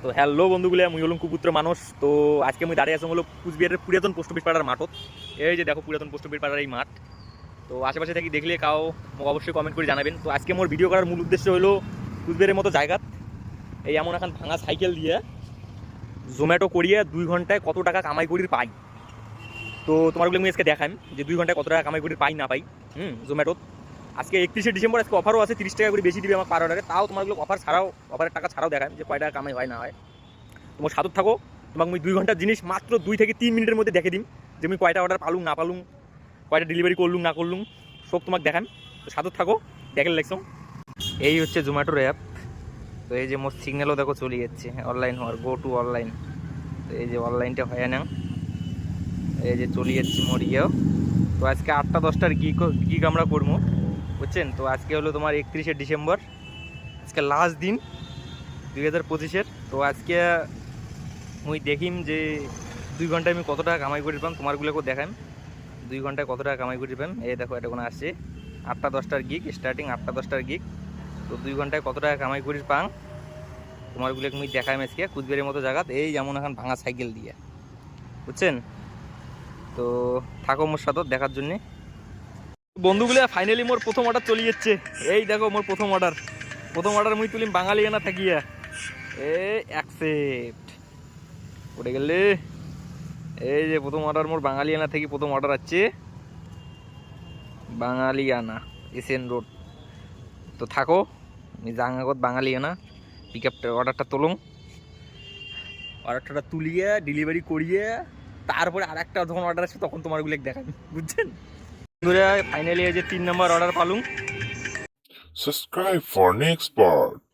তো হ্যালো বন্ধুগুলো, মুই হলাম কুপুত্র মানুষ। তো আজকে আমি দাঁড়িয়ে আছি হলো কুচবিহারের পুরাতন পোস্ট অফিস পাড়ার মাঠত। এই যে দেখো পুরাতন পোস্ট অফিস পাড়ার এই মাঠ। তো আশেপাশে থেকে দেখলে কাও অবশ্যই কমেন্ট করে জানাবেন। তো আজকে মোর ভিডিও করার মূল উদ্দেশ্য হলো কুচবিহারের মতো জায়গা এই এমন এখন ভাঙা সাইকেল দিয়ে জোম্যাটো করিয়ে 2 ঘন্টায় কত টাকা কামাই করি পাই। তো তোমারগুলো আমি আজকে দেখাম যে 2 ঘন্টায় কত টাকা কামাই করি পাই না পাই। জোম্যাটো আজকে 31শে ডিসেম্বর, আজকে অফারও আছে, 30 টাকা করে বেশি দিবে আমার পার অর্ডারে। তাও তোমারগুলো অফার ছাড়াও, অফারের টাকা ছাড়াও দেখাম যে কয় টাকা কামাই হয় না হয়। তোমার সাথে থাকো, তোমাকে আমি 2 ঘন্টার জিনিস মাত্র 2 থেকে 3 মিনিটের মধ্যে দেখে দিম যে আমি কয়টা অর্ডার পালুম না পালুম, কয়টা ডেলিভারি করলুম না করলুম, সব তোমাকে দেখান। তো সাথে থাকো, দেখে লাগছো। এই হচ্ছে জোম্যাটোর অ্যাপ। তো এই যে মোর সিগন্যালও দেখো চলে যাচ্ছে অনলাইন হওয়ার, গো টু অনলাইন। তো এই যে অনলাইনটা হয় না, এই যে চলে যাচ্ছি মোর ইয়েও। তো আজকে 8টা 10টার গিগ আমরা করবো, বুঝছেন। তো আজকে হলো তোমার 31শে ডিসেম্বর, আজকে লাস্ট দিন 2025-এর। তো আজকে মুই দেখিম যে 2 ঘন্টায় আমি কত টাকা কামাই করি পাম, তোমারগুলোকেও দেখান 2 ঘন্টায় কত টাকা কামাই করি পাম। এই দেখো এটা কোনো আসছে 8টা 10টার গিগ, স্টার্টিং 8টা 10টার গিগ। তো 2 ঘন্টায় কত টাকা কামাই করি পাং তোমারগুলোকে মুই দেখাই আজকে কুচবিহারের মতো জায়গাত এই যেমন এখন ভাঙা সাইকেল দিয়ে, বুঝছেন। তো থাকো মোর সাথে দেখার জন্যে। বন্ধুগুলো ফাইনালি মোর প্রথম অর্ডার চলে যাচ্ছে। এই দেখো মোর প্রথম অর্ডার মুই তুলিম বাঙালি আনা থাকিয়া। এই অ্যাকসেপ্ট পড়ে গেলে। এই যে প্রথম অর্ডার মোর বাঙালিয়ানা থেকে প্রথম অর্ডার আছে, বাঙালিয়ানা এসএন রোড। তো থাকো, আমি জাঙ্গাগত বাঙালিয়ানা পিক আপ অর্ডারটা তুলুম, অর্ডারটা তুলিয়ে ডেলিভারি করিয়ে তারপরে আর একটা যখন অর্ডার আসবে তখন তোমারগুলো দেখান, বুঝছেন। ফাইনালি এই যে 3 নম্বর order পালুম। Subscribe for next part.